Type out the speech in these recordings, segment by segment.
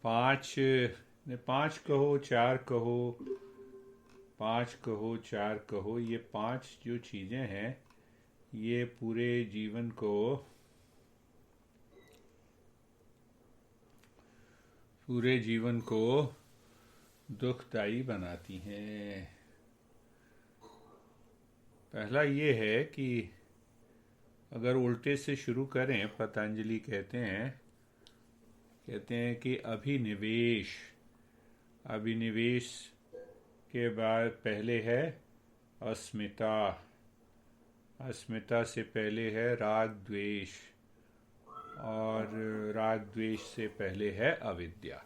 पांच, ने पांच कहो चार कहो, पांच कहो चार कहो, ये पांच जो चीजें हैं ये पूरे जीवन को, पूरे जीवन को दुखदाई बनाती हैं। पहला ये है कि अगर उल्टे से शुरू करें, पतंजलि कहते हैं कि अभिनिवेश, अभिनिवेश के बाद पहले है अस्मिता, अस्मिता से पहले है राग द्वेष, और राग द्वेष से पहले है अविद्या।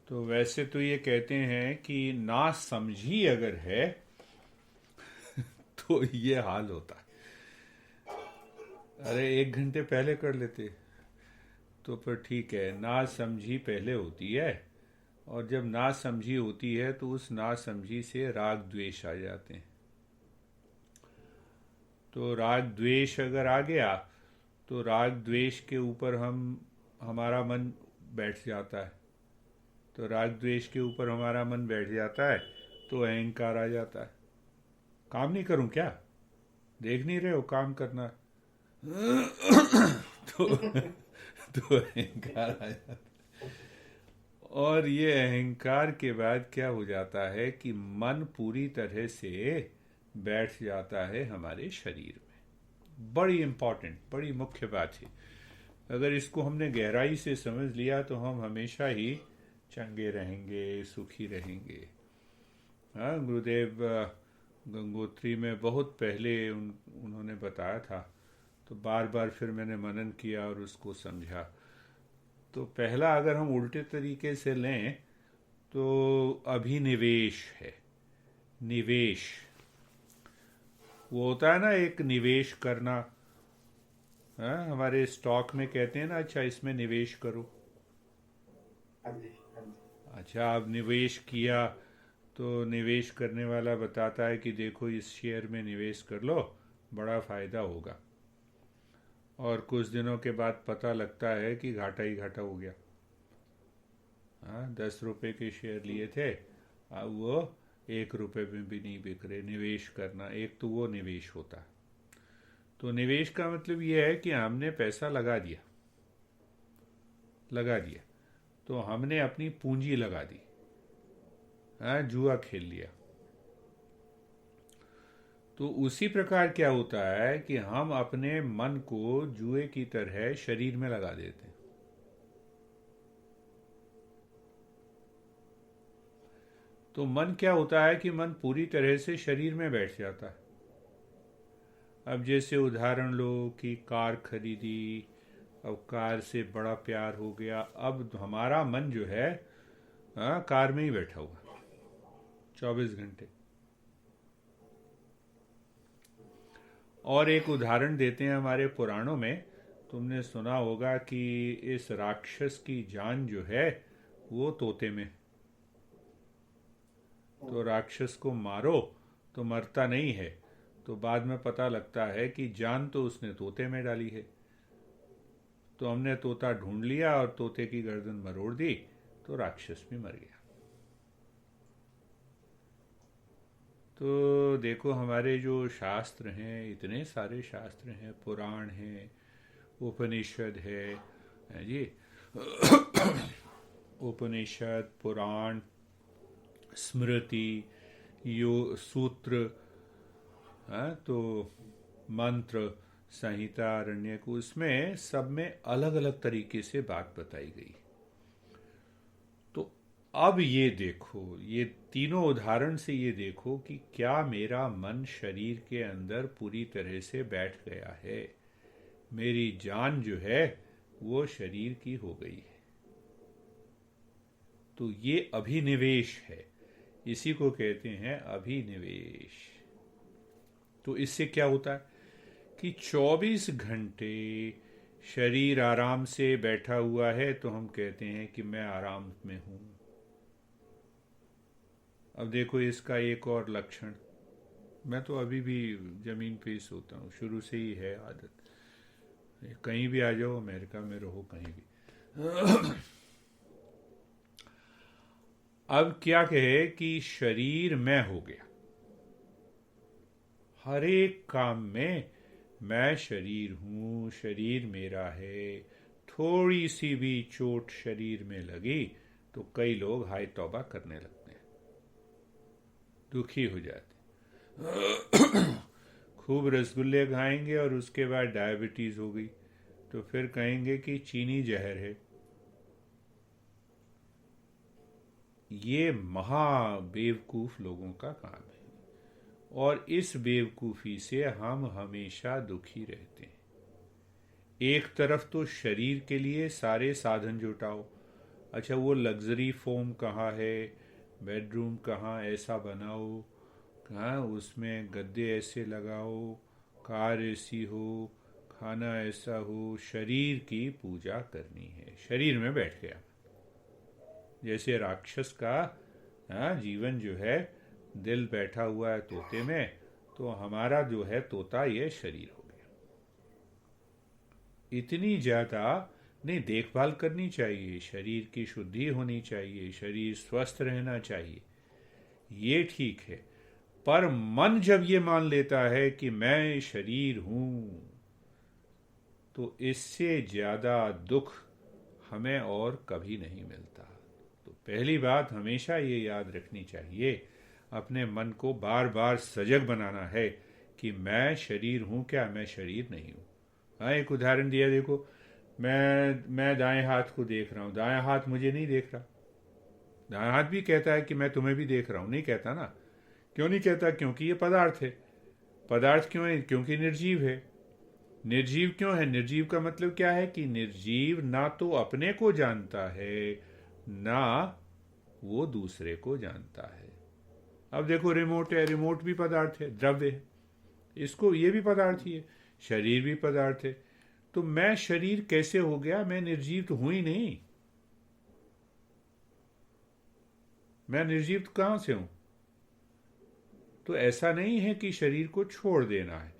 तो वैसे तो ये कहते हैं कि ना समझी अगर है तो ये हाल होता है। अरे 1 घंटे पहले कर लेते तो फिर ठीक है, ना समझी पहले होती है, और जब ना समझी होती है तो उस ना समझी से राग द्वेष आ जाते हैं। तो राग द्वेष अगर आ गया तो राग द्वेष के ऊपर हमारा मन बैठ जाता है। तो राग द्वेष के ऊपर हमारा मन बैठ जाता है तो अहंकार आ जाता है। काम नहीं करूं क्या, देख नहीं रहे हो काम करना तो अहंकार आ जाता है। और ये अहंकार के बाद क्या हो जाता है कि मन पूरी तरह से बैठ जाता है हमारे शरीर में। बड़ी इंपॉर्टेंट, बड़ी मुख्य बात है। अगर इसको हमने गहराई से समझ लिया तो हम हमेशा ही चंगे रहेंगे, सुखी रहेंगे। हाँ, गुरुदेव गंगोत्री में बहुत पहले उन्होंने बताया था, तो बार बार फिर मैंने मनन किया और उसको समझा। तो पहला अगर हम उल्टे तरीके से लें तो अभिनिवेश है। निवेश वो होता है ना, एक निवेश करना। हाँ, हमारे स्टॉक में कहते हैं ना, अच्छा इसमें निवेश करो। अच्छा, अब निवेश किया तो निवेश करने वाला बताता है कि देखो इस शेयर में निवेश कर लो, बड़ा फायदा होगा। और कुछ दिनों के बाद पता लगता है कि घाटा ही घाटा हो गया। हाँ, 10 रुपए के शेयर लिए थे, अब वो 1 रुपए में भी नहीं बिक रहे। निवेश करना एक तो वो निवेश होता। तो निवेश का मतलब ये है कि हमने पैसा लगा दिया, तो हमने अपनी पूंजी लगा दी। हाँ, जुआ खेल लिया। तो उसी प्रकार क्या होता है कि हम अपने मन को जुए की तरह शरीर में लगा देते हैं। तो मन क्या होता है कि मन पूरी तरह से शरीर में बैठ जाता है। अब जैसे उदाहरण लो कि कार खरीदी, अब कार से बड़ा प्यार हो गया, अब हमारा मन जो है कार में ही बैठा हुआ 24 घंटे। और एक उदाहरण देते हैं हमारे पुराणों में, तुमने सुना होगा कि इस राक्षस की जान जो है वो तोते में। तो राक्षस को मारो तो मरता नहीं है, तो बाद में पता लगता है कि जान तो उसने तोते में डाली है। तो हमने तोता ढूंढ लिया और तोते की गर्दन मरोड़ दी, तो राक्षस भी मर गया। तो देखो हमारे जो शास्त्र हैं, इतने सारे शास्त्र हैं, पुराण हैं, उपनिषद है जी, उपनिषद, पुराण, स्मृति, यो सूत्र, तो मंत्र, संहिता, आरण्यक, उसमें सब में अलग अलग तरीके से बात बताई गई। तो अब ये देखो, ये तीनों उदाहरण से ये देखो कि क्या मेरा मन शरीर के अंदर पूरी तरह से बैठ गया है। मेरी जान जो है वो शरीर की हो गई है। तो ये अभिनिवेश है, इसी को कहते हैं अभिनिवेश। तो इससे क्या होता है कि 24 घंटे शरीर आराम से बैठा हुआ है तो हम कहते हैं कि मैं आराम में हूं। अब देखो इसका एक और लक्षण, मैं तो अभी भी जमीन पे ही सोता हूँ, शुरू से ही है आदत। कहीं भी आ जाओ, अमेरिका में रहो, कहीं भी। अब क्या कहे कि शरीर मैं हो गया, हर एक काम में मैं शरीर हूं, शरीर मेरा है। थोड़ी सी भी चोट शरीर में लगी तो कई लोग हाय तौबा करने लगते हैं, दुखी हो जाते। खूब रसगुल्ले खाएंगे और उसके बाद डायबिटीज हो गई तो फिर कहेंगे कि चीनी जहर है। ये महा बेवकूफ लोगों का काम है, और इस बेवकूफ़ी से हम हमेशा दुखी रहते हैं। एक तरफ तो शरीर के लिए सारे साधन जुटाओ, अच्छा वो लग्जरी फोम कहाँ है, बेडरूम कहाँ ऐसा बनाओ, कहाँ उसमें गद्दे ऐसे लगाओ, कार ऐसी हो, खाना ऐसा हो, शरीर की पूजा करनी है। शरीर में बैठ गया, जैसे राक्षस का जीवन जो है, दिल बैठा हुआ है तोते में, तो हमारा जो है तोता ये शरीर हो गया। इतनी ज़्यादा नहीं, देखभाल करनी चाहिए, शरीर की शुद्धि होनी चाहिए, शरीर स्वस्थ रहना चाहिए, ये ठीक है। पर मन जब ये मान लेता है कि मैं शरीर हूँ, तो इससे ज़्यादा दुख हमें और कभी नहीं मिलता। तो पहली बात हमेशा ये याद रखनी चाहिए, अपने मन को बार बार सजग बनाना है कि मैं शरीर हूँ क्या, मैं शरीर नहीं हूँ। हाँ, एक उदाहरण दिया, देखो मैं दाएं हाथ को देख रहा हूँ, दायां हाथ मुझे नहीं देख रहा। दायां हाथ भी कहता है कि मैं तुम्हें भी देख रहा हूँ, नहीं कहता ना। क्यों नहीं कहता? क्योंकि ये पदार्थ है। पदार्थ क्यों है? क्योंकि निर्जीव है। निर्जीव क्यों है? निर्जीव का मतलब क्या है कि निर्जीव ना तो अपने को जानता है, ना वो दूसरे को जानता है। अब देखो रिमोट है, रिमोट भी पदार्थ है, द्रव्य है, इसको ये भी पदार्थ ही है, शरीर भी पदार्थ है। तो मैं शरीर कैसे हो गया? मैं निर्जीव तो हूं ही नहीं। मैं निर्जीव तो कहां से हूं? तो ऐसा नहीं है कि शरीर को छोड़ देना है।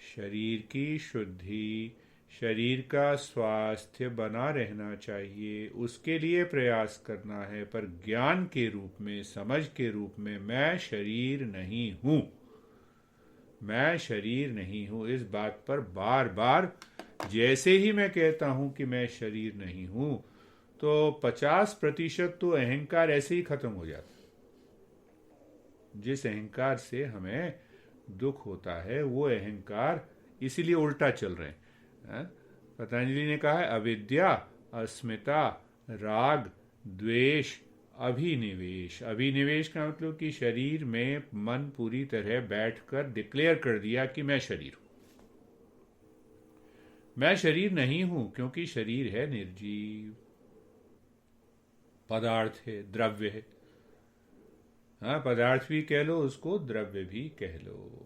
शरीर की शुद्धि, शरीर का स्वास्थ्य बना रहना चाहिए, उसके लिए प्रयास करना है, पर ज्ञान के रूप में, समझ के रूप में मैं शरीर नहीं हूं, मैं शरीर नहीं हूं, इस बात पर बार बार, जैसे ही मैं कहता हूं कि मैं शरीर नहीं हूं, तो 50% तो अहंकार ऐसे ही खत्म हो जाता है। जिस अहंकार से हमें दुख होता है वो अहंकार इसीलिए उल्टा चल रहे हैं। पतंजलि ने कहा है अविद्या, अस्मिता, राग, द्वेष, अभिनिवेश। अभिनिवेश का मतलब कि शरीर में मन पूरी तरह बैठकर डिक्लेयर कर दिया कि मैं शरीर हूं। मैं शरीर नहीं हूं क्योंकि शरीर है निर्जीव, पदार्थ है, द्रव्य है। हाँ, पदार्थ भी कह लो उसको, द्रव्य भी कह लो।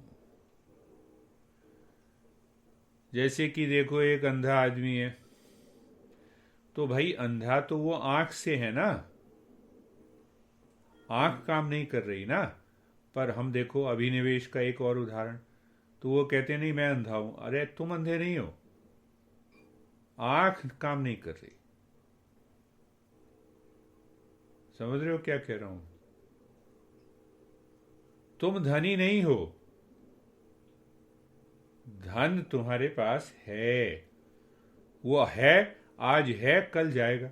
जैसे कि देखो एक अंधा आदमी है, तो भाई अंधा तो वो आंख से है ना, आंख काम नहीं कर रही ना। पर हम देखो अभिनिवेश का एक और उदाहरण, तो वो कहते नहीं मैं अंधा हूं। अरे तुम अंधे नहीं हो, आंख काम नहीं कर रही। समझ रहे हो क्या कह रहा हूं? तुम धनी नहीं हो, धन तुम्हारे पास है, वो है, आज है कल जाएगा।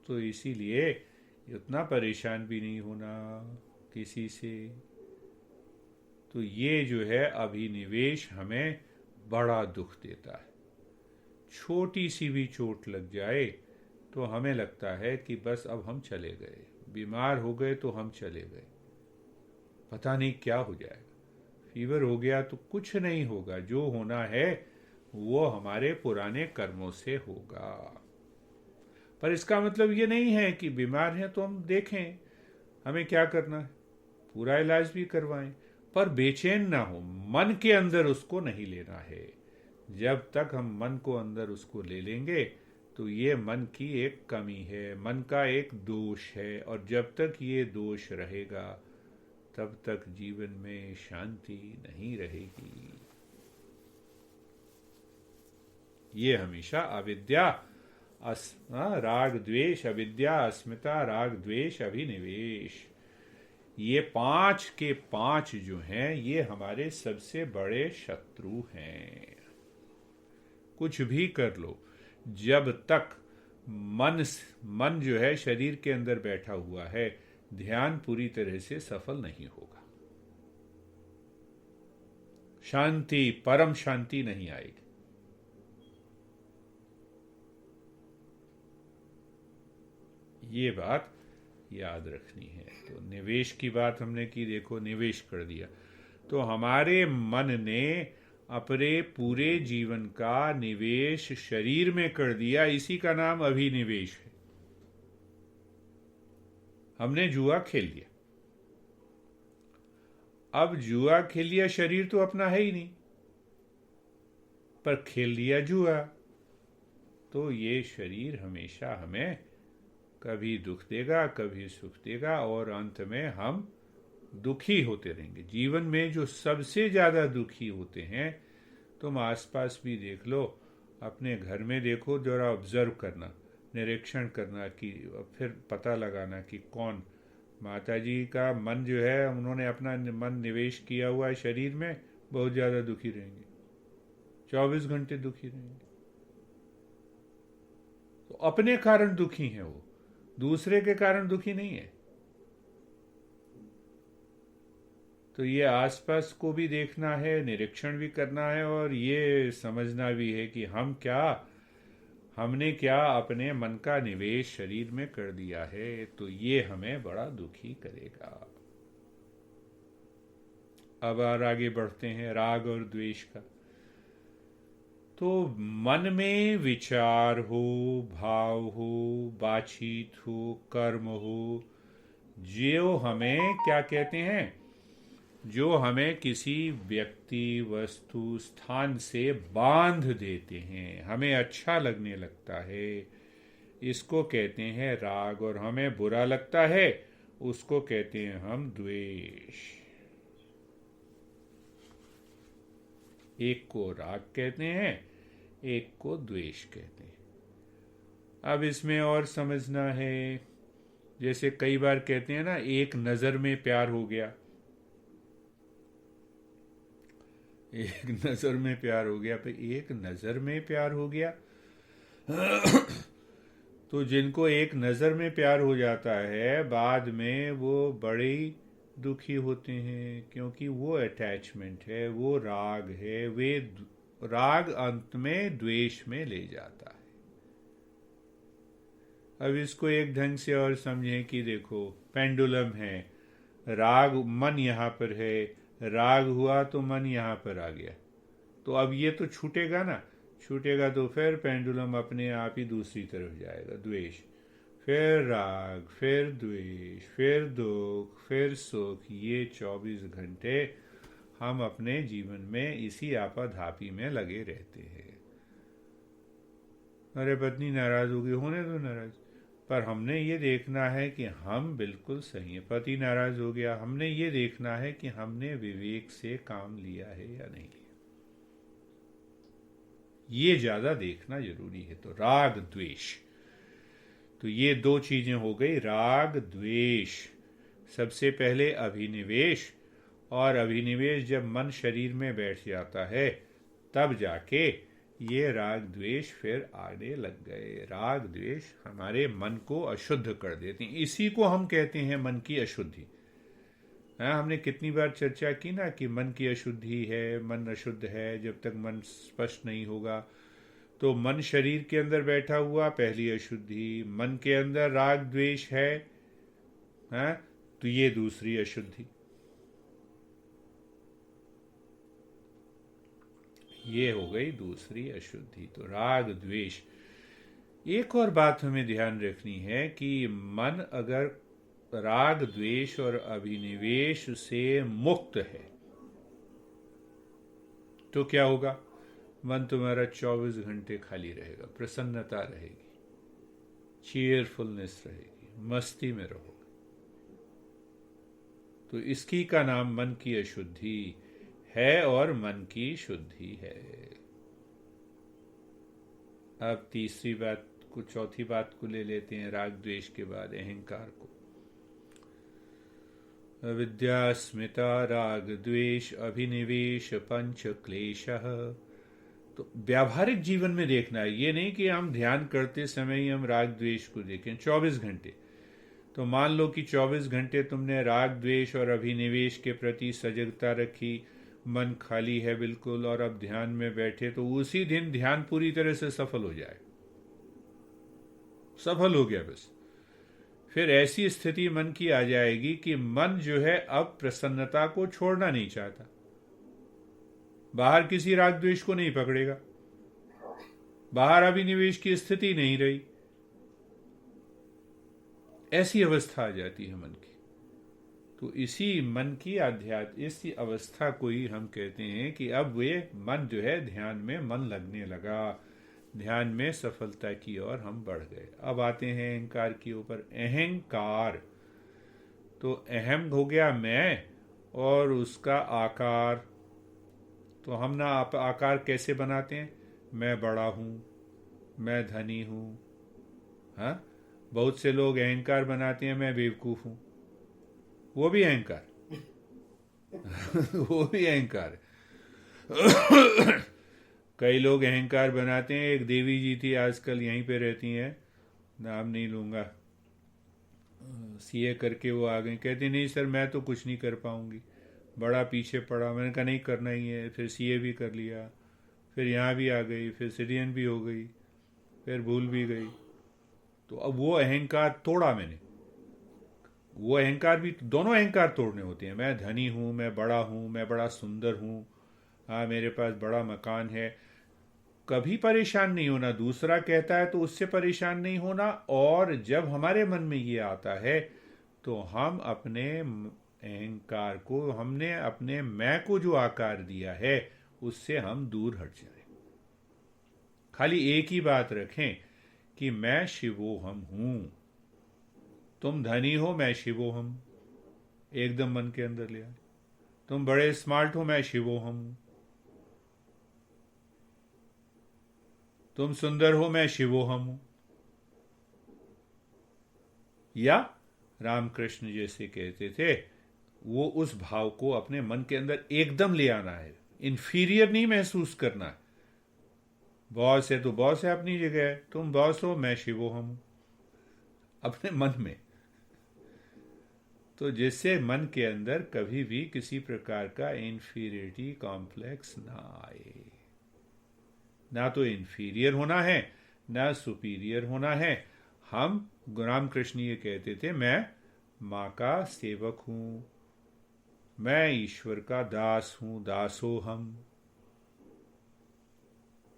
तो इसीलिए उतना परेशान भी नहीं होना किसी से। तो ये जो है अभिनिवेश हमें बड़ा दुख देता है। छोटी सी भी चोट लग जाए तो हमें लगता है कि बस अब हम चले गए, बीमार हो गए तो हम चले गए, पता नहीं क्या हो जाएगा। फीवर हो गया तो कुछ नहीं होगा, जो होना है वो हमारे पुराने कर्मों से होगा। पर इसका मतलब ये नहीं है कि बीमार हैं तो हम देखें हमें क्या करना है, पूरा इलाज भी करवाएं, पर बेचैन ना हो, मन के अंदर उसको नहीं लेना है। जब तक हम मन को अंदर उसको ले लेंगे तो ये मन की एक कमी है, मन का एक दोष है, और जब तक ये दोष रहेगा तब तक जीवन में शांति नहीं रहेगी। ये हमेशा अविद्या, राग द्वेष, अविद्या, अस्मिता, राग द्वेष, अभिनिवेश, ये 5 के 5 जो हैं ये हमारे सबसे बड़े शत्रु हैं। कुछ भी कर लो, जब तक मन जो है शरीर के अंदर बैठा हुआ है, ध्यान पूरी तरह से सफल नहीं होगा, शांति, परम शांति नहीं आएगी। ये बात याद रखनी है। तो निवेश की बात हमने की, देखो निवेश कर दिया तो हमारे मन ने अपने पूरे जीवन का निवेश शरीर में कर दिया, इसी का नाम अभिनिवेश है। हमने जुआ खेल लिया। अब जुआ खेल लिया, शरीर तो अपना है ही नहीं, पर खेल लिया जुआ, तो ये शरीर हमेशा हमें कभी दुख देगा, कभी सुख देगा, और अंत में हम दुखी होते रहेंगे। जीवन में जो सबसे ज्यादा दुखी होते हैं, तुम आसपास भी देख लो, अपने घर में देखो, जरा ऑब्जर्व करना, निरीक्षण करना, कि फिर पता लगाना कि कौन, माता जी का मन जो है, उन्होंने अपना मन निवेश किया हुआ है शरीर में, बहुत ज्यादा दुखी रहेंगे, 24 घंटे दुखी रहेंगे। तो अपने कारण दुखी हैं वो, दूसरे के कारण दुखी नहीं है। तो ये आसपास को भी देखना है, निरीक्षण भी करना है, और ये समझना भी है कि हमने क्या अपने मन का निवेश शरीर में कर दिया है, तो ये हमें बड़ा दुखी करेगा। अब और आगे बढ़ते हैं राग और द्वेष का। तो मन में विचार हो, भाव हो, बातचीत हो, कर्म हो, जो हमें क्या कहते हैं, जो हमें किसी व्यक्ति, वस्तु, स्थान से बांध देते हैं, हमें अच्छा लगने लगता है, इसको कहते हैं राग, और हमें बुरा लगता है, उसको कहते हैं हम द्वेष। एक को राग कहते हैं, एक को द्वेष कहते हैं। अब इसमें और समझना है, जैसे कई बार कहते हैं ना, एक नजर में प्यार हो गया, एक नजर में प्यार हो गया, फिर एक नजर में प्यार हो गया। तो जिनको एक नजर में प्यार हो जाता है, बाद में वो बड़े दुखी होते हैं, क्योंकि वो अटैचमेंट है, वो राग है, वे राग अंत में द्वेष में ले जाता है। अब इसको एक ढंग से और समझें कि देखो, पेंडुलम है, राग, मन यहाँ पर है, राग हुआ तो मन यहाँ पर आ गया, तो अब ये तो छूटेगा ना, छूटेगा तो फिर पेंडुलम अपने आप ही दूसरी तरफ जाएगा, द्वेष, फिर राग, फिर द्वेष, फिर दुख, फिर सुख। ये 24 घंटे हम अपने जीवन में इसी आपाधापी में लगे रहते हैं। अरे पत्नी नाराज होगी, होने दो नाराज, पर हमने ये देखना है कि हम बिल्कुल सही हैं। पति नाराज हो गया, हमने ये देखना है कि हमने विवेक से काम लिया है या नहीं लिया, ये ज्यादा देखना जरूरी है। तो राग द्वेष, तो ये दो चीजें हो गई, राग द्वेष। सबसे पहले अभिनिवेश, और अभिनिवेश जब मन शरीर में बैठ जाता है, तब जाके ये राग द्वेष फिर आने लग गए। राग द्वेष हमारे मन को अशुद्ध कर देते हैं, इसी को हम कहते हैं मन की अशुद्धि। हमने कितनी बार चर्चा की ना कि मन की अशुद्धि है, मन अशुद्ध है, जब तक मन स्पष्ट नहीं होगा। तो मन शरीर के अंदर बैठा हुआ, पहली अशुद्धि, मन के अंदर राग द्वेष है, तो ये दूसरी अशुद्धि। ये हो गई दूसरी अशुद्धि। तो राग द्वेष। एक और बात हमें ध्यान रखनी है कि मन अगर राग द्वेष और अभिनिवेश से मुक्त है, तो क्या होगा, मन तुम्हारा 24 घंटे खाली रहेगा, प्रसन्नता रहेगी, चीयरफुलनेस रहेगी, मस्ती में रहोगे। तो इसकी का नाम मन की अशुद्धि है और मन की शुद्धि है। अब तीसरी बात को, चौथी बात को ले लेते हैं राग द्वेष के बाद, अहंकार को। अविद्या स्मिता राग द्वेष अभिनिवेश पंच क्लेशः। तो व्यावहारिक जीवन में देखना है, ये नहीं कि हम ध्यान करते समय ही हम राग द्वेष को देखें 24 घंटे। तो मान लो कि 24 घंटे तुमने राग द्वेष और अभिनिवेश के प्रति सजगता रखी, मन खाली है बिल्कुल, और अब ध्यान में बैठे, तो उसी दिन ध्यान पूरी तरह से सफल हो जाए, सफल हो गया बस। फिर ऐसी स्थिति मन की आ जाएगी कि मन जो है अब प्रसन्नता को छोड़ना नहीं चाहता, बाहर किसी राग द्वेष को नहीं पकड़ेगा, बाहर अभिनिवेश की स्थिति नहीं रही। ऐसी अवस्था आ जाती है मन की। तो इसी मन की इसी अवस्था को ही हम कहते हैं कि अब वे मन जो है ध्यान में मन लगने लगा, ध्यान में सफलता की ओर हम बढ़ गए। अब आते हैं अहंकार के ऊपर। अहंकार, तो अहम हो गया मैं और उसका आकार। तो हम ना आकार कैसे बनाते हैं, मैं बड़ा हूं, मैं धनी हूं। हाँ, बहुत से लोग अहंकार बनाते हैं मैं बेवकूफ हूं, वो भी अहंकार वो भी अहंकार है। कई लोग अहंकार बनाते हैं, एक देवी जी थी आजकल यहीं पे रहती हैं, नाम नहीं लूंगा, सीए करके वो आ गई, कहती नहीं सर मैं तो कुछ नहीं कर पाऊंगी, बड़ा पीछे पड़ा। मैंने कहा नहीं करना ही है, फिर सीए भी कर लिया, फिर यहाँ भी आ गई, फिर सिटिजन भी हो गई, फिर भूल भी गई। तो अब वो अहंकार तोड़ा मैंने, वो अहंकार भी, दोनों अहंकार तोड़ने होते हैं। मैं धनी हूँ, मैं बड़ा हूँ, मैं बड़ा सुंदर हूँ, हाँ मेरे पास बड़ा मकान है। कभी परेशान नहीं होना, दूसरा कहता है तो उससे परेशान नहीं होना। और जब हमारे मन में ये आता है तो हम अपने अहंकार को, हमने अपने मैं को जो आकार दिया है उससे हम दूर हट जाएं। खाली एक ही बात रखें कि मैं शिवोहम हूं। तुम धनी हो, मैं शिवोहम, एकदम मन के अंदर ले आए। तुम बड़े स्मार्ट हो, मैं शिवोहम हूं। तुम सुंदर हो, मैं शिवोहम हूं। या रामकृष्ण जैसे कहते थे, वो उस भाव को अपने मन के अंदर एकदम ले आना है, इंफीरियर नहीं महसूस करना है। बॉस है तो बॉस है अपनी जगह है, तुम बॉस हो, मैं शिवोहम हूं, अपने मन में। तो जिससे मन के अंदर कभी भी किसी प्रकार का इंफीरियरिटी कॉम्प्लेक्स ना आए। ना तो इंफीरियर होना है, ना सुपीरियर होना है। हम रामकृष्ण ये कहते थे, मैं माँ का सेवक हूं, मैं ईश्वर का दास हूं, दासो हम।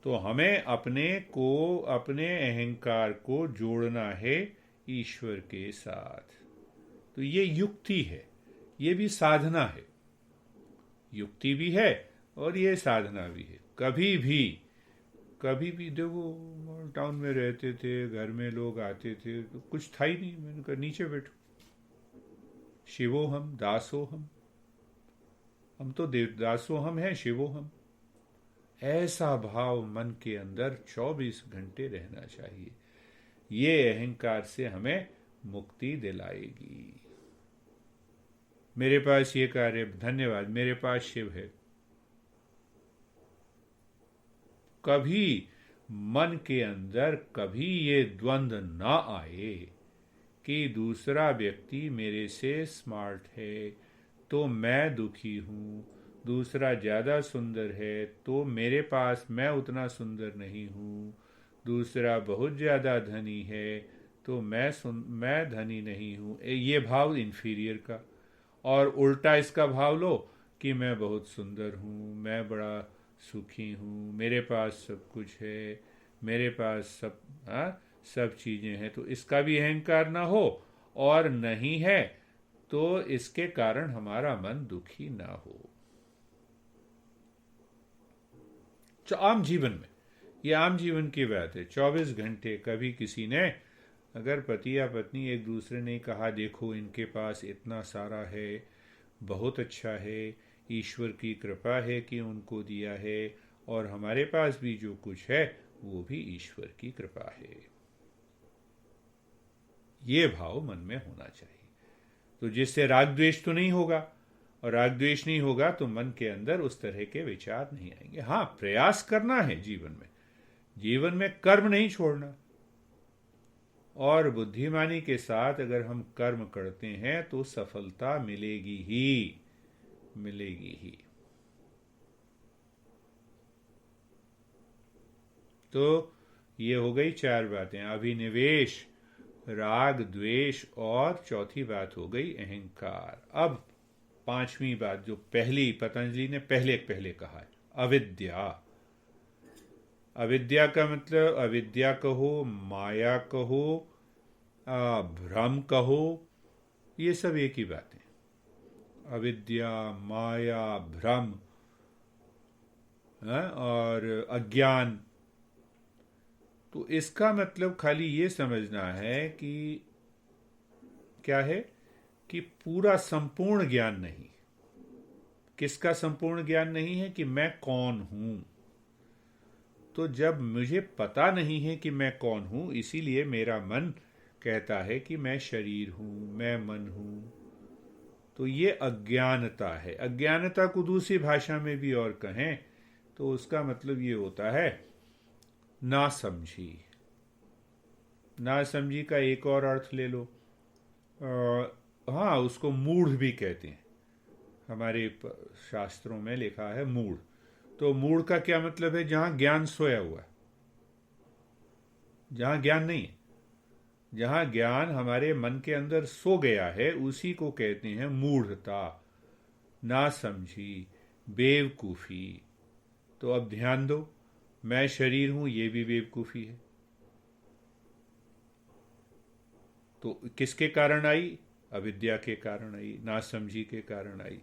तो हमें अपने को, अपने अहंकार को जोड़ना है ईश्वर के साथ। तो ये युक्ति है, ये भी साधना है, युक्ति भी है और ये साधना भी है। कभी भी देखो, टाउन में रहते थे, घर में लोग आते थे तो कुछ था ही नहीं, मैंने कहा नीचे बैठो, शिवो हम, दासो हम तो दासो हम हैं, शिवो हम। ऐसा भाव मन के अंदर 24 घंटे रहना चाहिए। ये अहंकार से हमें मुक्ति दिलाएगी। मेरे पास ये कार्य, धन्यवाद, मेरे पास शिव है। कभी मन के अंदर कभी ये द्वंद्व ना आए कि दूसरा व्यक्ति मेरे से स्मार्ट है तो मैं दुखी हूं, दूसरा ज्यादा सुंदर है तो मेरे पास मैं उतना सुंदर नहीं हूं, दूसरा बहुत ज्यादा धनी है तो मैं धनी नहीं हूं। ये भाव इंफीरियर का। और उल्टा इसका भाव लो कि मैं बहुत सुंदर हूं, मैं बड़ा सुखी हूँ, मेरे पास सब कुछ है, मेरे पास सब चीज़ें हैं। तो इसका भी अहंकार ना हो, और नहीं है तो इसके कारण हमारा मन दुखी ना हो। तो आम जीवन में, ये आम जीवन की बात है। 24 घंटे कभी किसी ने, अगर पति या पत्नी एक दूसरे ने कहा देखो इनके पास इतना सारा है, बहुत अच्छा है, ईश्वर की कृपा है कि उनको दिया है, और हमारे पास भी जो कुछ है वो भी ईश्वर की कृपा है। ये भाव मन में होना चाहिए, तो जिससे राग द्वेष तो नहीं होगा, और राग द्वेष नहीं होगा तो मन के अंदर उस तरह के विचार नहीं आएंगे। हाँ, प्रयास करना है जीवन में कर्म नहीं छोड़ना, और बुद्धिमानी के साथ अगर हम कर्म करते हैं तो सफलता मिलेगी ही, मिलेगी ही। तो ये हो गई 4 बातें, अभिनिवेश, राग द्वेष, और चौथी बात हो गई अहंकार। अब 5वीं बात, जो पहली पतंजलि ने पहले कहा है, अविद्या। अविद्या का मतलब अविद्या कहो, माया कहो, भ्रम कहो, ये सब एक ही बात है। अविद्या, माया, भ्रम, और अज्ञान। तो इसका मतलब खाली ये समझना है कि क्या है कि पूरा संपूर्ण ज्ञान नहीं। किसका संपूर्ण ज्ञान नहीं है? कि मैं कौन हूं। तो जब मुझे पता नहीं है कि मैं कौन हूं, इसीलिए मेरा मन कहता है कि मैं शरीर हूं, मैं मन हूं, तो ये अज्ञानता है। अज्ञानता को दूसरी भाषा में भी और कहें तो उसका मतलब ये होता है ना समझी। ना समझी का एक और अर्थ ले लो, हाँ, उसको मूढ़ भी कहते हैं। हमारे शास्त्रों में लिखा है मूढ़। तो मूढ़ का क्या मतलब है? जहां ज्ञान सोया हुआ है, जहां ज्ञान नहीं है, जहां ज्ञान हमारे मन के अंदर सो गया है, उसी को कहते हैं मूढ़ता, ना समझी, बेवकूफी। तो अब ध्यान दो, मैं शरीर हूं, ये भी बेवकूफी है। तो किसके कारण आई? अविद्या के कारण आई, ना समझी के कारण आई।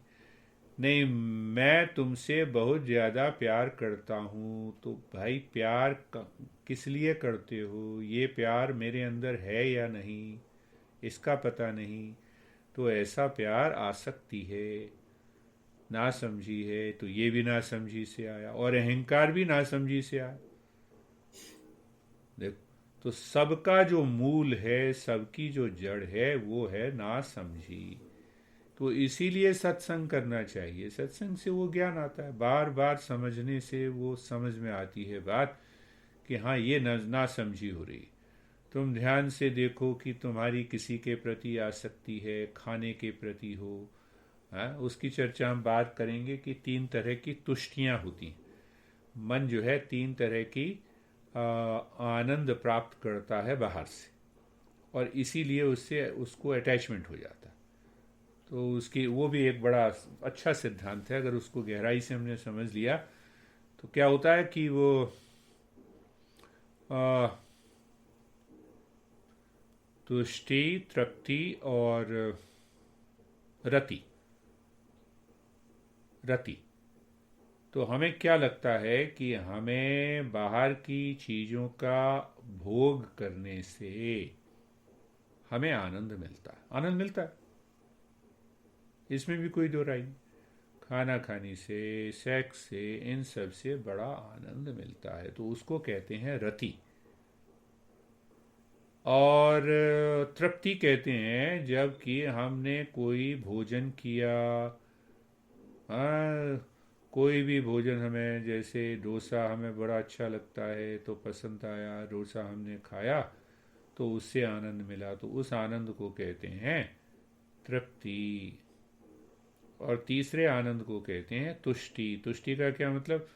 नहीं, मैं तुमसे बहुत ज्यादा प्यार करता हूं, तो भाई प्यार किस लिए करते हो? ये प्यार मेरे अंदर है या नहीं, इसका पता नहीं। तो ऐसा प्यार आसक्ति है, ना समझी है, तो ये भी ना समझी से आया, और अहंकार भी ना समझी से आया। देखो, तो सबका जो मूल है, सबकी जो जड़ है, वो है ना समझी। तो इसीलिए सत्संग करना चाहिए। सत्संग से वो ज्ञान आता है, बार बार समझने से वो समझ में आती है बात कि हाँ, ये ना समझी हो रही। तुम ध्यान से देखो कि तुम्हारी किसी के प्रति आसक्ति है, खाने के प्रति हो, हाँ, उसकी चर्चा हम बात करेंगे कि 3 तरह की तुष्टियां होती हैं। मन जो है 3 तरह की आनंद प्राप्त करता है बाहर से, और इसीलिए उससे उसको अटैचमेंट हो जाता है। तो उसकी वो भी एक बड़ा अच्छा सिद्धांत है। अगर उसको गहराई से हमने समझ लिया तो क्या होता है कि वो तुष्टि, तृप्ति और रति रति तो हमें क्या लगता है कि हमें बाहर की चीज़ों का भोग करने से हमें आनंद मिलता है। आनंद मिलता है, इसमें भी कोई दो राय नहीं। खाना खाने से, सेक्स से, इन सब से बड़ा आनंद मिलता है, तो उसको कहते हैं रति। और तृप्ति कहते हैं जबकि हमने कोई भोजन किया, हाँ, कोई भी भोजन, हमें जैसे डोसा हमें बड़ा अच्छा लगता है तो पसंद आया, डोसा हमने खाया तो उससे आनंद मिला, तो उस आनंद को कहते हैं तृप्ति। और तीसरे आनंद को कहते हैं तुष्टि। तुष्टि का क्या मतलब?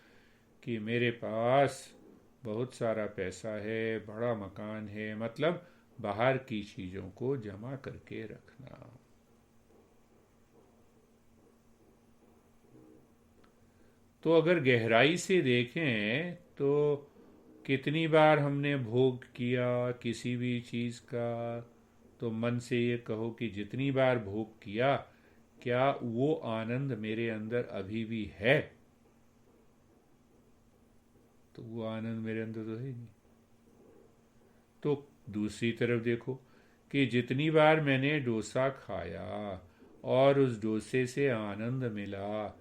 कि मेरे पास बहुत सारा पैसा है, बड़ा मकान है, मतलब बाहर की चीज़ों को जमा करके रखना। तो अगर गहराई से देखें तो कितनी बार हमने भोग किया किसी भी चीज़ का, तो मन से ये कहो कि जितनी बार भोग किया, क्या वो आनंद मेरे अंदर अभी भी है? तो वो आनंद मेरे अंदर तो है नहीं। तो दूसरी तरफ देखो कि जितनी बार मैंने डोसा खाया और उस डोसे से आनंद मिला,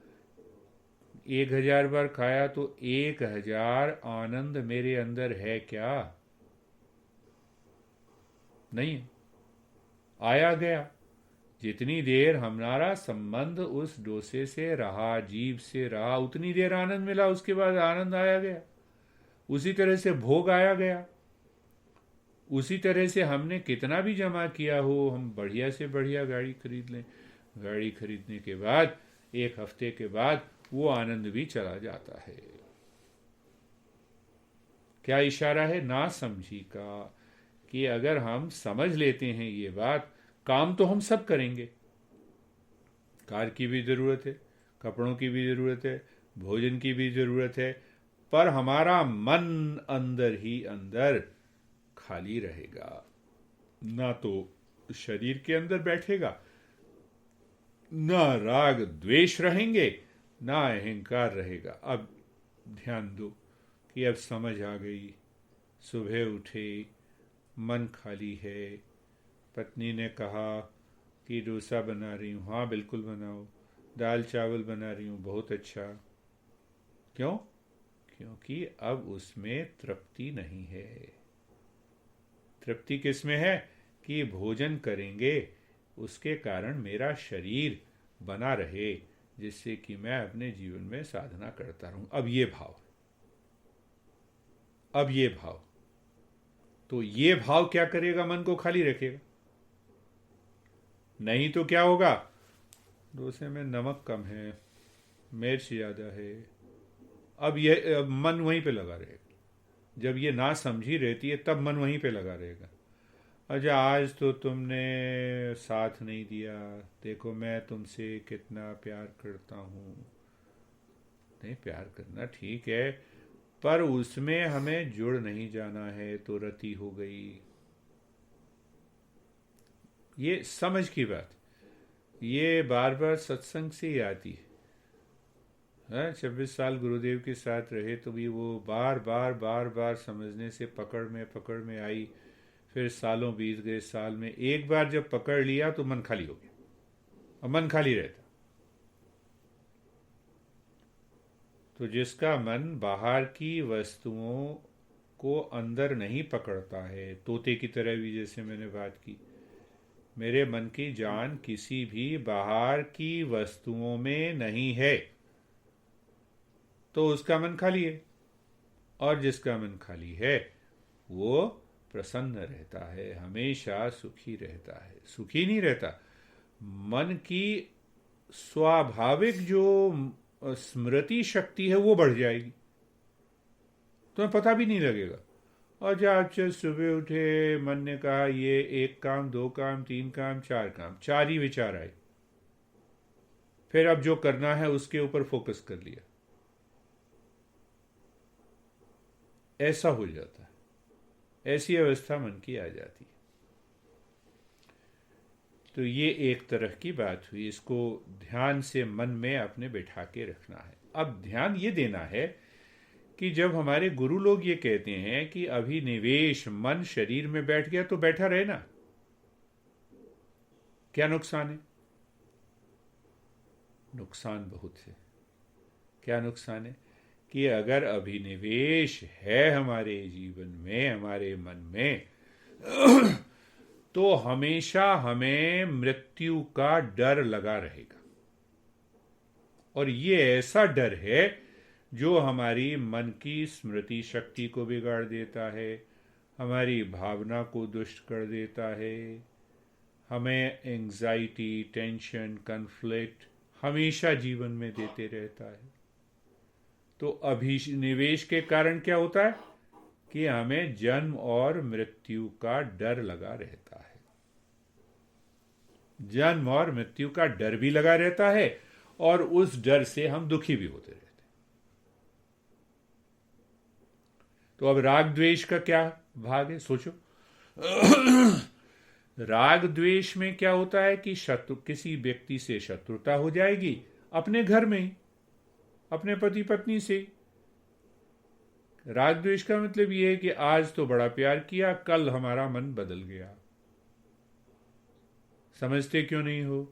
1000 बार खाया तो 1000 आनंद मेरे अंदर है क्या? नहीं है। आया गया। जितनी देर हमारा संबंध उस डोसे से रहा, जीभ से रहा, उतनी देर आनंद मिला, उसके बाद आनंद आया गया। उसी तरह से भोग आया गया। उसी तरह से हमने कितना भी जमा किया हो, हम बढ़िया से बढ़िया गाड़ी खरीद लें, गाड़ी खरीदने के बाद 1 हफ्ते के बाद वो आनंद भी चला जाता है। क्या इशारा है ना समझी का, कि अगर हम समझ लेते हैं ये बात, काम तो हम सब करेंगे। कार की भी ज़रूरत है, कपड़ों की भी ज़रूरत है, भोजन की भी ज़रूरत है, पर हमारा मन अंदर ही अंदर खाली रहेगा। ना तो शरीर के अंदर बैठेगा, ना राग द्वेष रहेंगे, ना अहंकार रहेगा। अब ध्यान दो कि अब समझ आ गई। सुबह उठे, मन खाली है, पत्नी ने कहा कि डोसा बना रही हूँ, हाँ बिल्कुल बनाओ। दाल चावल बना रही हूँ, बहुत अच्छा। क्यों? क्योंकि अब उसमें तृप्ति नहीं है। तृप्ति किस में है? कि भोजन करेंगे, उसके कारण मेरा शरीर बना रहे, जिससे कि मैं अपने जीवन में साधना करता रहूं। अब ये भाव, अब ये भाव, तो ये भाव क्या करेगा? मन को खाली रखेगा। नहीं तो क्या होगा? डोसे में नमक कम है, मिर्च ज़्यादा है। अब मन वहीं पे लगा रहेगा। जब ये ना समझी रहती है तब मन वहीं पे लगा रहेगा। अच्छा, आज तो तुमने साथ नहीं दिया, देखो मैं तुमसे कितना प्यार करता हूँ। नहीं, प्यार करना ठीक है, पर उसमें हमें जुड़ नहीं जाना है, तो रति हो गई। ये समझ की बात, ये बार बार सत्संग से ही आती है। 26 साल गुरुदेव के साथ रहे तो भी वो बार बार बार बार समझने से पकड़ में आई। फिर सालों बीत गए, साल में एक बार जब पकड़ लिया तो मन खाली हो गया। और मन खाली रहता। तो जिसका मन बाहर की वस्तुओं को अंदर नहीं पकड़ता है, तोते की तरह भी, जैसे मैंने बात की, मेरे मन की जान किसी भी बाहर की वस्तुओं में नहीं है, तो उसका मन खाली है। और जिसका मन खाली है वो प्रसन्न रहता है, हमेशा सुखी रहता है। सुखी नहीं रहता, मन की स्वाभाविक जो स्मृति शक्ति है वो बढ़ जाएगी, तुम्हें पता भी नहीं लगेगा। और जब आप सुबह उठे, मन ने कहा ये 1 काम, 2 काम, 3 काम, 4 काम, 4 ही विचार आए, फिर अब जो करना है उसके ऊपर फोकस कर लिया, ऐसा हो जाता है। ऐसी अवस्था मन की आ जाती है। तो ये एक तरह की बात हुई, इसको ध्यान से मन में अपने बैठा के रखना है। अब ध्यान ये देना है कि जब हमारे गुरु लोग ये कहते हैं कि अभिनिवेश मन शरीर में बैठ गया, तो बैठा रहे ना, क्या नुकसान है? नुकसान बहुत है। क्या नुकसान है? कि अगर अभिनिवेश है हमारे जीवन में, हमारे मन में, तो हमेशा हमें मृत्यु का डर लगा रहेगा। और ये ऐसा डर है जो हमारी मन की स्मृति शक्ति को बिगाड़ देता है, हमारी भावना को दुष्ट कर देता है, हमें एंजाइटी, टेंशन, कन्फ्लिक्ट हमेशा जीवन में देते रहता है। तो अभिनिवेश के कारण क्या होता है कि हमें जन्म और मृत्यु का डर लगा रहता है। जन्म और मृत्यु का डर भी लगा रहता है, और उस डर से हम दुखी भी होते रहते हैं। तो अब राग द्वेष का क्या भाग है, सोचो। राग द्वेष में क्या होता है कि किसी व्यक्ति से शत्रुता हो जाएगी, अपने घर में ही, अपने पति पत्नी से। राग द्वेष का मतलब यह है कि आज तो बड़ा प्यार किया, कल हमारा मन बदल गया। समझते क्यों नहीं हो?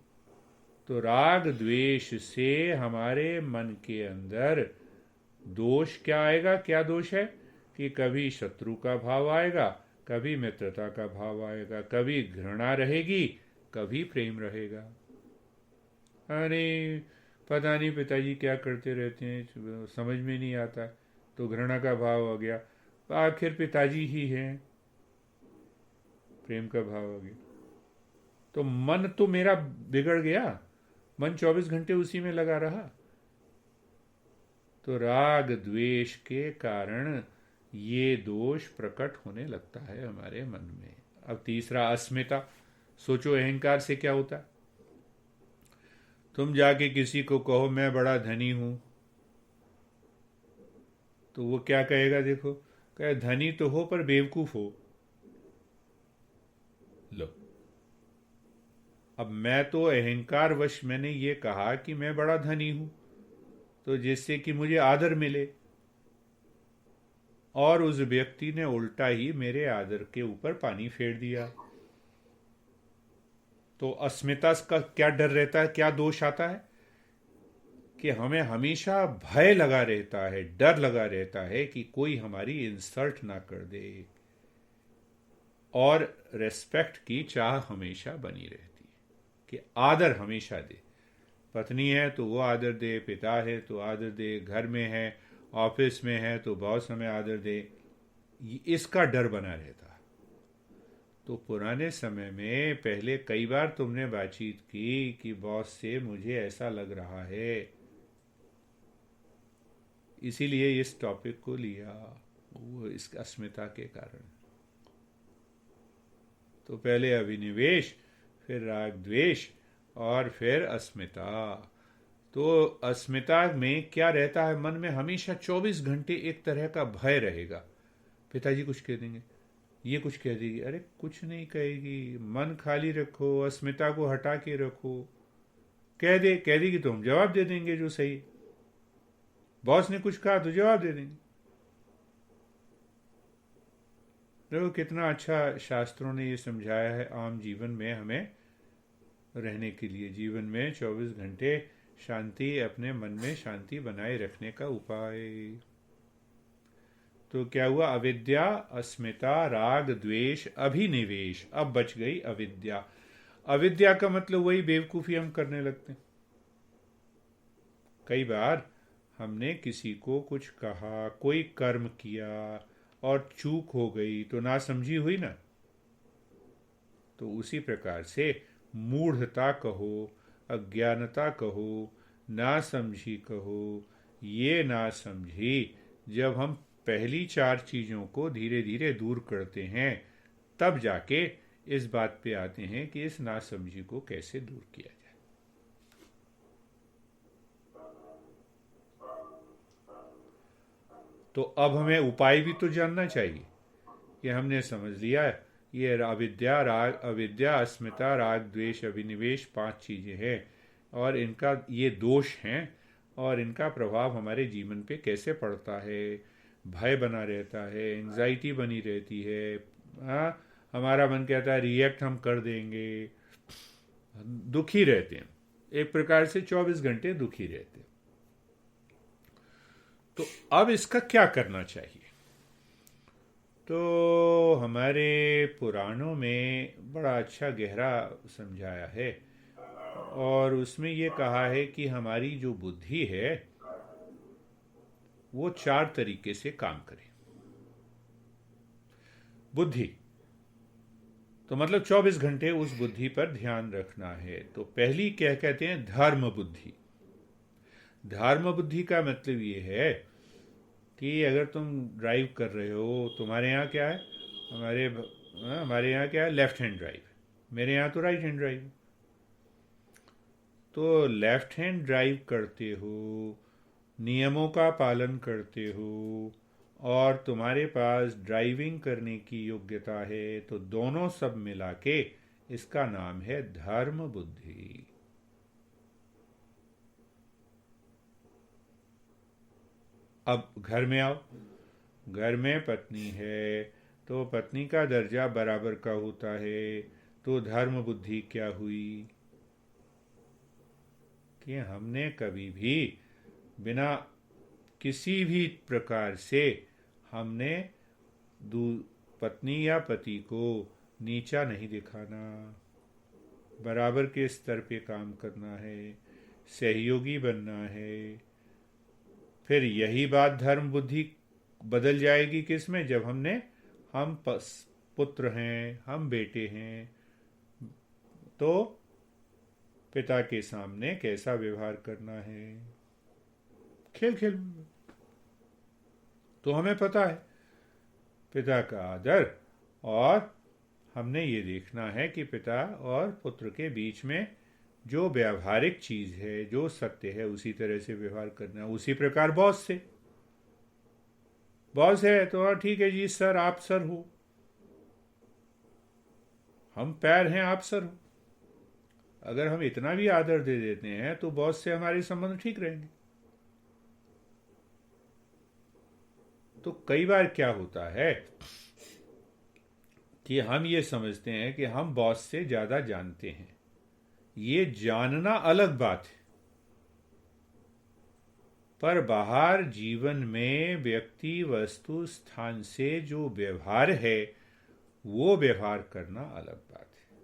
तो राग द्वेष से हमारे मन के अंदर दोष क्या आएगा? क्या दोष है कि कभी शत्रु का भाव आएगा, कभी मित्रता का भाव आएगा, कभी घृणा रहेगी, कभी प्रेम रहेगा। अरे पता नहीं पिताजी क्या करते रहते हैं, समझ में नहीं आता, तो घृणा का भाव आ गया, आखिर पिताजी ही हैं, प्रेम का भाव आ गया। तो मन तो मेरा बिगड़ गया, मन 24 घंटे उसी में लगा रहा। तो राग द्वेष के कारण ये दोष प्रकट होने लगता है हमारे मन में। अब तीसरा अस्मिता। सोचो अहंकार से क्या होता है। तुम जाके किसी को कहो मैं बड़ा धनी हूं, तो वो क्या कहेगा? देखो, कहे धनी तो हो पर बेवकूफ हो। लो, अब मैं तो अहंकार वश मैंने ये कहा कि मैं बड़ा धनी हूं, तो जिससे कि मुझे आदर मिले, और उस व्यक्ति ने उल्टा ही मेरे आदर के ऊपर पानी फेर दिया। तो अस्मिता का क्या डर रहता है, क्या दोष आता है कि हमें हमेशा भय लगा रहता है, डर लगा रहता है कि कोई हमारी इंसल्ट ना कर दे, और रेस्पेक्ट की चाह हमेशा बनी रहती है कि आदर हमेशा दे। पत्नी है तो वो आदर दे, पिता है तो आदर दे, घर में है, ऑफिस में है तो बॉस हमें आदर दे, इसका डर बना रहता। तो पुराने समय में पहले कई बार तुमने बातचीत की कि बॉस से मुझे ऐसा लग रहा है, इसीलिए इस टॉपिक को लिया, वो इस अस्मिता के कारण। तो पहले अभिनिवेश, फिर राग द्वेष, और फिर अस्मिता। तो अस्मिता में क्या रहता है, मन में हमेशा 24 घंटे एक तरह का भय रहेगा। पिताजी कुछ कह देंगे, ये कुछ कह देगी, अरे कुछ नहीं कहेगी, मन खाली रखो, अस्मिता को हटा के रखो। कह देगी तो हम जवाब दे देंगे जो सही। बॉस ने कुछ कहा तो जवाब दे देंगे। देखो कितना अच्छा शास्त्रों ने ये समझाया है आम जीवन में हमें रहने के लिए। जीवन में 24 घंटे शांति, अपने मन में शांति बनाए रखने का उपाय। तो क्या हुआ? अविद्या, अस्मिता, राग द्वेष, अभिनिवेश। अब बच गई अविद्या। अविद्या का मतलब वही बेवकूफी हम करने लगते हैं। कई बार हमने किसी को कुछ कहा, कोई कर्म किया और चूक हो गई तो नासमझी हुई ना। तो उसी प्रकार से मूढ़ता कहो, अज्ञानता कहो, नासमझी कहो, ये नासमझी जब हम पहली 4 चीज़ों को धीरे धीरे दूर करते हैं, तब जाके इस बात पे आते हैं कि इस नासमझी को कैसे दूर किया जाए। तो अब हमें उपाय भी तो जानना चाहिए कि हमने समझ लिया है ये अविद्या, अस्मिता, राग द्वेष, अभिनिवेश 5 चीजें हैं, और इनका ये दोष हैं, और इनका प्रभाव हमारे जीवन पे कैसे पड़ता है। भय बना रहता है, एंजाइटी बनी रहती है, हाँ, हमारा मन कहता है रिएक्ट हम कर देंगे, दुखी रहते हैं, एक प्रकार से 24 घंटे दुखी रहते हैं। तो अब इसका क्या करना चाहिए? तो हमारे पुराणों में बड़ा अच्छा गहरा समझाया है, और उसमें ये कहा है कि हमारी जो बुद्धि है वो 4 तरीके से काम करे। बुद्धि तो मतलब 24 घंटे उस बुद्धि पर ध्यान रखना है। तो पहली क्या कहते हैं? धर्म बुद्धि। धर्म बुद्धि का मतलब ये है कि अगर तुम ड्राइव कर रहे हो, तुम्हारे यहाँ क्या है, हमारे यहाँ क्या है, लेफ्ट हैंड ड्राइव, मेरे यहाँ तो राइट हैंड ड्राइव। तो लेफ्ट हैंड ड्राइव करते हो, नियमों का पालन करते हो, और तुम्हारे पास ड्राइविंग करने की योग्यता है, तो दोनों सब मिला के इसका नाम है धर्म बुद्धि। अब घर में आओ, घर में पत्नी है तो पत्नी का दर्जा बराबर का होता है, तो धर्म बुद्धि क्या हुई? कि हमने कभी भी बिना किसी भी प्रकार से हमने पत्नी या पति को नीचा नहीं दिखाना, बराबर के स्तर पे काम करना है, सहयोगी बनना है। फिर यही बात धर्म बुद्धि बदल जाएगी किस में, जब हम पुत्र हैं, हम बेटे हैं, तो पिता के सामने कैसा व्यवहार करना है। खेल खेल तो हमें पता है पिता का आदर, और हमने ये देखना है कि पिता और पुत्र के बीच में जो व्यावहारिक चीज है, जो सत्य है, उसी तरह से व्यवहार करना। उसी प्रकार बॉस से, बॉस है तो हाँ ठीक है जी सर, आप सर हो, हम पैर हैं, आप सर हो। अगर हम इतना भी आदर दे देते हैं तो बॉस से हमारे संबंध ठीक रहेंगे। तो कई बार क्या होता है कि हम ये समझते हैं कि हम बॉस से ज्यादा जानते हैं। ये जानना अलग बात है, पर बाहर जीवन में व्यक्ति वस्तु स्थान से जो व्यवहार है वो व्यवहार करना अलग बात है।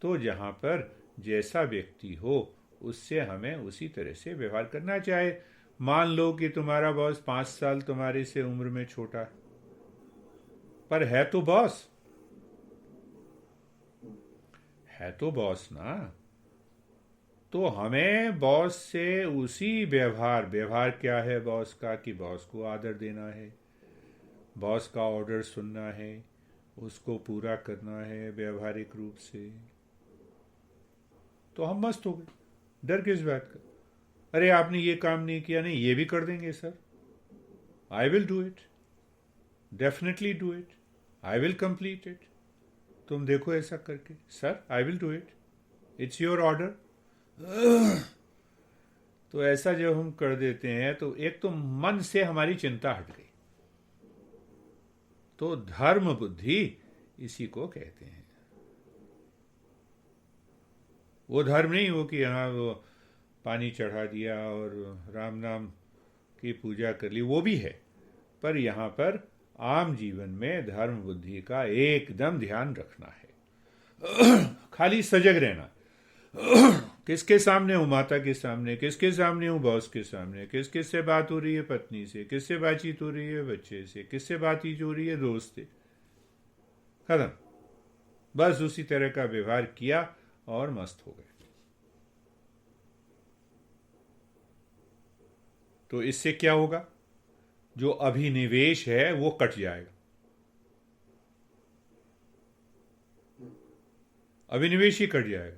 तो जहां पर जैसा व्यक्ति हो उससे हमें उसी तरह से व्यवहार करना। चाहे मान लो कि तुम्हारा बॉस 5 साल तुम्हारे से उम्र में छोटा है, पर है तो बॉस, है तो बॉस ना। तो हमें बॉस से उसी व्यवहार क्या है बॉस का, कि बॉस को आदर देना है, बॉस का ऑर्डर सुनना है, उसको पूरा करना है व्यवहारिक रूप से। तो हम मस्त हो गए। डर किस बात का? अरे आपने ये काम नहीं किया, नहीं ये भी कर देंगे sir, I will do it, definitely do it, I will complete it. तुम देखो ऐसा करके, sir I will do it, it's your order. तो ऐसा जब हम कर देते हैं तो एक तो मन से हमारी चिंता हट गई। तो धर्म बुद्धि इसी को कहते हैं। वो धर्म नहीं हो कि हाँ वो पानी चढ़ा दिया और राम नाम की पूजा कर ली, वो भी है, पर यहाँ पर आम जीवन में धर्म बुद्धि का एकदम ध्यान रखना है। खाली सजग रहना। किसके सामने हूँ? माता के सामने। किसके सामने हूँ? बॉस के सामने। किससे बात हो रही है? पत्नी से। किससे बातचीत हो रही है? बच्चे से। किससे बातचीत हो रही है? दोस्त से। खत्म। बस उसी तरह का व्यवहार किया और मस्त हो गए। तो इससे क्या होगा? जो अभिनिवेश है वो कट जाएगा। अभिनिवेश ही कट जाएगा।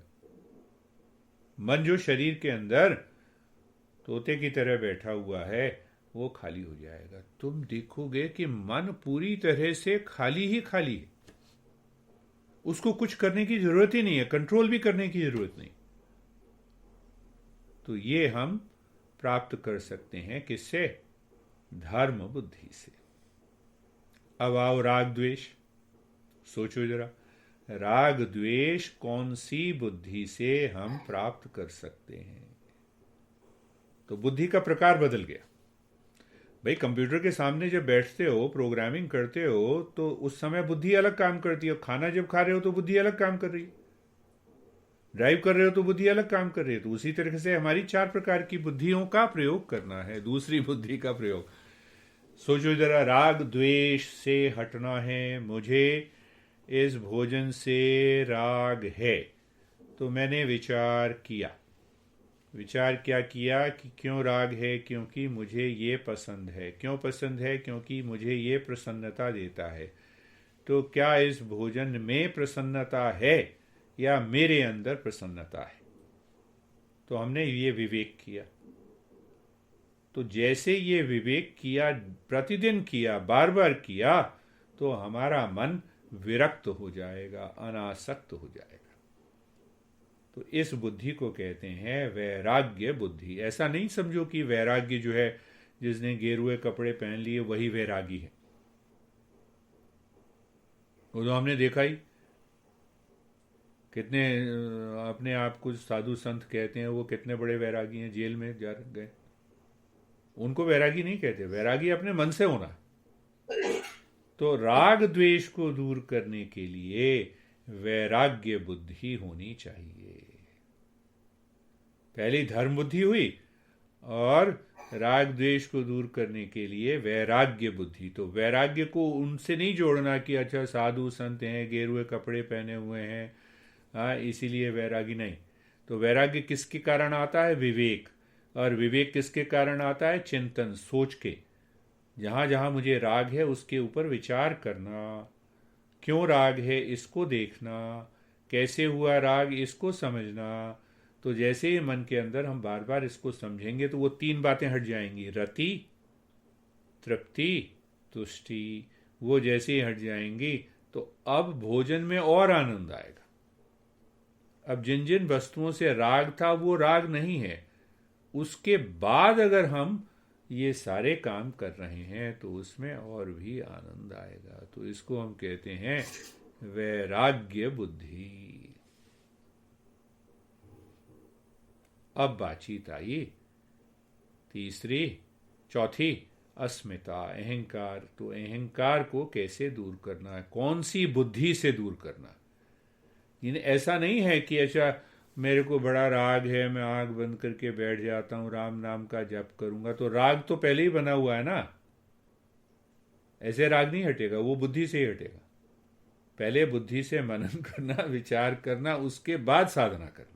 मन जो शरीर के अंदर तोते की तरह बैठा हुआ है वो खाली हो जाएगा। तुम देखोगे कि मन पूरी तरह से खाली ही खाली है। उसको कुछ करने की जरूरत ही नहीं है, कंट्रोल भी करने की जरूरत नहीं। तो ये हम प्राप्त कर सकते हैं किससे? धर्म बुद्धि से। अब आओ राग द्वेष। सोचो जरा, राग द्वेष कौन सी बुद्धि से हम प्राप्त कर सकते हैं? तो बुद्धि का प्रकार बदल गया। भाई कंप्यूटर के सामने जब बैठते हो, प्रोग्रामिंग करते हो, तो उस समय बुद्धि अलग काम करती है। खाना जब खा रहे हो तो बुद्धि अलग काम कर रही है। ड्राइव कर रहे हो तो बुद्धि अलग काम कर रही है। तो उसी तरह से हमारी 4 प्रकार की बुद्धियों का प्रयोग करना है, दूसरी बुद्धि का प्रयोग। सोचो जरा, राग द्वेष से हटना है। मुझे इस भोजन से राग है, तो मैंने विचार किया। विचार क्या किया कि क्यों राग है? क्योंकि मुझे ये पसंद है। क्यों पसंद है? क्योंकि मुझे ये प्रसन्नता देता है। तो क्या इस भोजन में प्रसन्नता है या मेरे अंदर प्रसन्नता है? तो हमने ये विवेक किया। तो जैसे ये विवेक किया, प्रतिदिन किया, बार बार किया, तो हमारा मन विरक्त हो जाएगा, अनासक्त हो जाएगा। तो इस बुद्धि को कहते हैं वैराग्य बुद्धि। ऐसा नहीं समझो कि वैराग्य जो है, जिसने गेरुए कपड़े पहन लिए वही वैरागी है। वो तो हमने देखा ही, कितने अपने आप को साधु संत कहते हैं, वो कितने बड़े वैरागी हैं, जेल में जा गए। उनको वैरागी नहीं कहते, वैरागी अपने मन से होना। तो राग द्वेष को दूर करने के लिए वैराग्य बुद्धि होनी चाहिए। पहली धर्म बुद्धि हुई, और राग द्वेष को दूर करने के लिए वैराग्य बुद्धि। तो वैराग्य को उनसे नहीं जोड़ना कि अच्छा साधु संत हैं, गेरुए कपड़े पहने हुए हैं, हाँ इसीलिए वैरागी नहीं। तो वैराग्य किसके कारण आता है? विवेक। और विवेक किसके कारण आता है? चिंतन, सोच के। जहाँ जहाँ मुझे राग है उसके ऊपर विचार करना, क्यों राग है इसको देखना, कैसे हुआ राग इसको समझना। तो जैसे ही मन के अंदर हम बार बार इसको समझेंगे तो वो तीन बातें हट जाएंगी, रति, तृप्ति, तुष्टि। वो जैसे ही हट जाएंगी तो अब भोजन में और आनंद आएगा। अब जिन जिन वस्तुओं से राग था वो राग नहीं है, उसके बाद अगर हम ये सारे काम कर रहे हैं तो उसमें और भी आनंद आएगा। तो इसको हम कहते हैं वैराग्य बुद्धि। अब बातचीत आई तीसरी, चौथी, अस्मिता, अहंकार। तो अहंकार को कैसे दूर करना है, कौन सी बुद्धि से दूर करना। ऐसा नहीं है कि अच्छा मेरे को बड़ा राग है, मैं आंख बंद करके बैठ जाता हूँ, राम नाम का जप करूंगा। तो राग तो पहले ही बना हुआ है ना, ऐसे राग नहीं हटेगा, वो बुद्धि से ही हटेगा। पहले बुद्धि से मनन करना, विचार करना, उसके बाद साधना करना।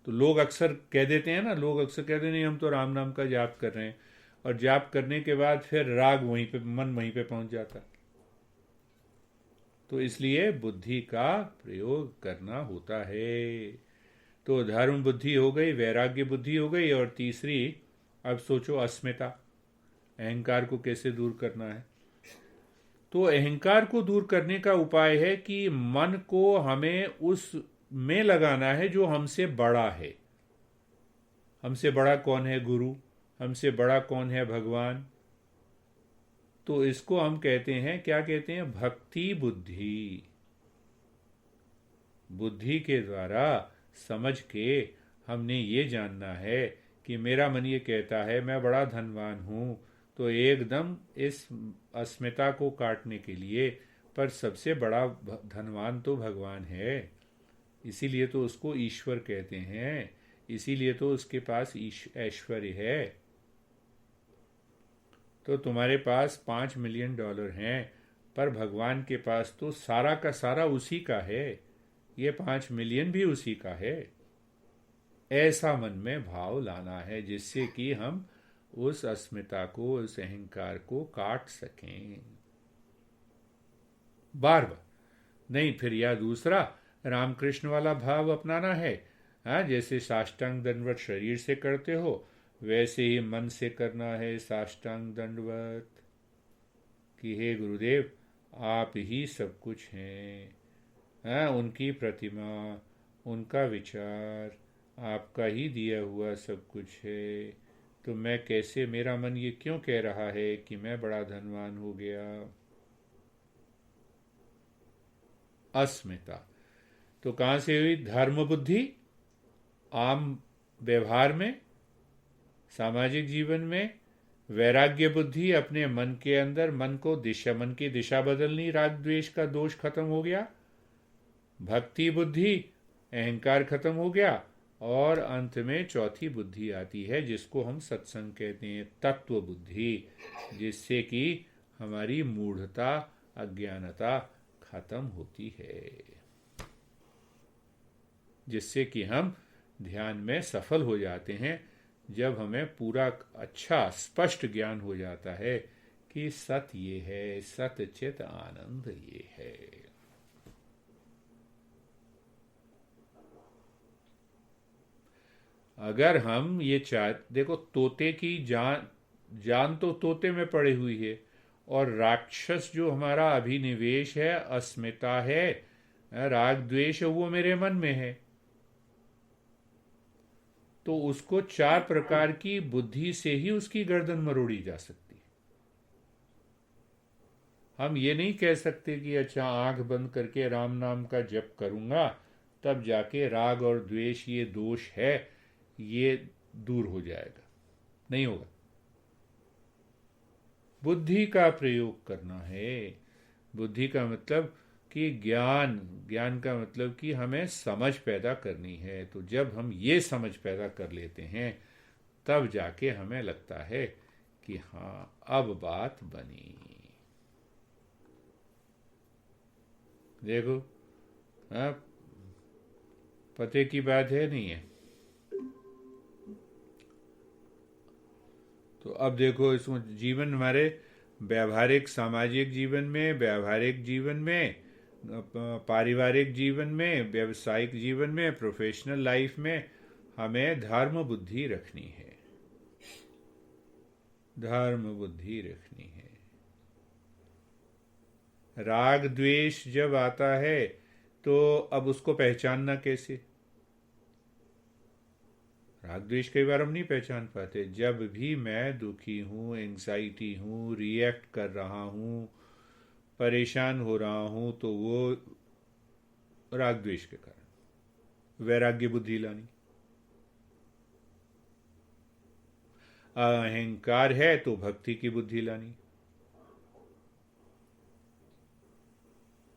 तो लोग अक्सर कह देते हैं ना, लोग अक्सर कहते हैं नहीं हम तो राम नाम का जाप कर रहे हैं, और जाप करने के बाद फिर राग वहीं पे, मन वहीं पे पहुंच जाता है। तो इसलिए बुद्धि का प्रयोग करना होता है। तो धर्म बुद्धि हो गई, वैराग्य बुद्धि हो गई, और तीसरी अब सोचो अस्मिता, अहंकार को कैसे दूर करना है। तो अहंकार को दूर करने का उपाय है कि मन को हमें उस में लगाना है जो हमसे बड़ा है। हमसे बड़ा कौन है? गुरु। हमसे बड़ा कौन है? भगवान। तो इसको हम कहते हैं, क्या कहते हैं? भक्ति बुद्धि। बुद्धि के द्वारा समझ के हमने ये जानना है कि मेरा मन ये कहता है मैं बड़ा धनवान हूँ, तो एकदम इस अस्मिता को काटने के लिए, पर सबसे बड़ा धनवान तो भगवान है, इसीलिए तो उसको ईश्वर कहते हैं, इसीलिए तो उसके पास ऐश्वर्य है। तो तुम्हारे पास $5 मिलियन हैं, पर भगवान के पास तो सारा का सारा उसी का है, ये 5 मिलियन भी उसी का है। ऐसा मन में भाव लाना है जिससे कि हम उस अस्मिता को, उस अहंकार को काट सकें बार बार। नहीं फिर या दूसरा रामकृष्ण वाला भाव अपनाना है। हाँ, जैसे साष्टांग दंडवत शरीर से करते हो वैसे ही मन से करना है साष्टांग दंडवत, कि हे गुरुदेव आप ही सब कुछ हैं। हाँ, उनकी प्रतिमा, उनका विचार, आपका ही दिया हुआ सब कुछ है। तो मैं कैसे, मेरा मन ये क्यों कह रहा है कि मैं बड़ा धनवान हो गया? अस्मिता तो कहाँ से हुई? धर्म बुद्धि, आम व्यवहार में, सामाजिक जीवन में। वैराग्य बुद्धि, अपने मन के अंदर, मन की दिशा बदलनी, राग द्वेष का दोष खत्म हो गया। भक्ति बुद्धि, अहंकार खत्म हो गया। और अंत में चौथी बुद्धि आती है जिसको हम सत्संग कहते हैं, तत्व बुद्धि, जिससे कि हमारी मूढ़ता, अज्ञानता खत्म होती है, जिससे कि हम ध्यान में सफल हो जाते हैं। जब हमें पूरा अच्छा स्पष्ट ज्ञान हो जाता है कि सत ये है, सत चित आनंद ये है। अगर हम ये देखो, तोते की जान तो तोते में पड़ी हुई है, और राक्षस जो हमारा अभिनिवेश है, अस्मिता है, राग द्वेष है, वो मेरे मन में है। तो उसको 4 प्रकार की बुद्धि से ही उसकी गर्दन मरोड़ी जा सकती है। हम ये नहीं कह सकते कि अच्छा आंख बंद करके राम नाम का जप करूंगा तब जाके राग और द्वेष ये दोष है ये दूर हो जाएगा। नहीं होगा। बुद्धि का प्रयोग करना है। बुद्धि का मतलब कि ज्ञान, ज्ञान का मतलब कि हमें समझ पैदा करनी है। तो जब हम ये समझ पैदा कर लेते हैं तब जाके हमें लगता है कि हाँ अब बात बनी। देखो, हाँ, पते की बात है नहीं है। तो अब देखो इसमें जीवन हमारे व्यावहारिक सामाजिक जीवन में, व्यावहारिक जीवन में, पारिवारिक जीवन में, व्यावसायिक जीवन में, प्रोफेशनल लाइफ में हमें धर्म बुद्धि रखनी है। धर्म बुद्धि रखनी है। राग द्वेष जब आता है तो अब उसको पहचानना कैसे? राग द्वेष कई बार हम नहीं पहचान पाते। जब भी मैं दुखी हूँ, एंग्जाइटी हूँ, रिएक्ट कर रहा हूँ, परेशान हो रहा हूँ, तो वो राग द्वेष के कारण। वैराग्य बुद्धि लानी। अहंकार है तो भक्ति की बुद्धि लानी।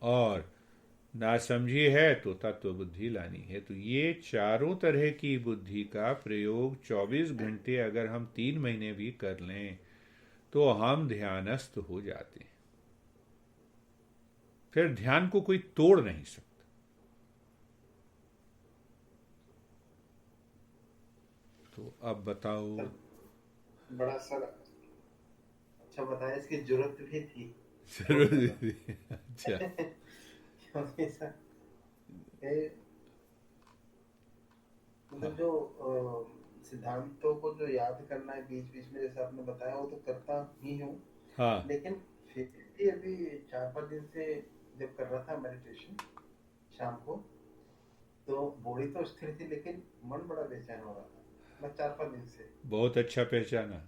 और नासमझी है तो तत्व बुद्धि लानी है। तो ये चारों तरह की बुद्धि का प्रयोग 24 घंटे अगर हम 3 महीने भी कर लें तो हम ध्यानस्थ हो जाते हैं। फिर ध्यान को कोई तोड़ नहीं सकता। तो अब बताओ। सर, बड़ा सर अच्छा बताया, इसकी जरूरत भी थी थोड़ी जरूर। मतलब। अच्छा। क्योंकि सर ये हाँ मतलब जो सिद्धांतों को जो याद करना है बीच बीच में जैसे आपने बताया वो तो करता ही हूँ। हाँ लेकिन फिर भी अभी 4-5 दिन से जब कर रहा था मेडिटेशन शाम को, तो बॉडी तो स्थिर थी लेकिन मन बड़ा बेचैन हो रहा था, मैं 4-5 दिन से। बहुत अच्छा पहचाना।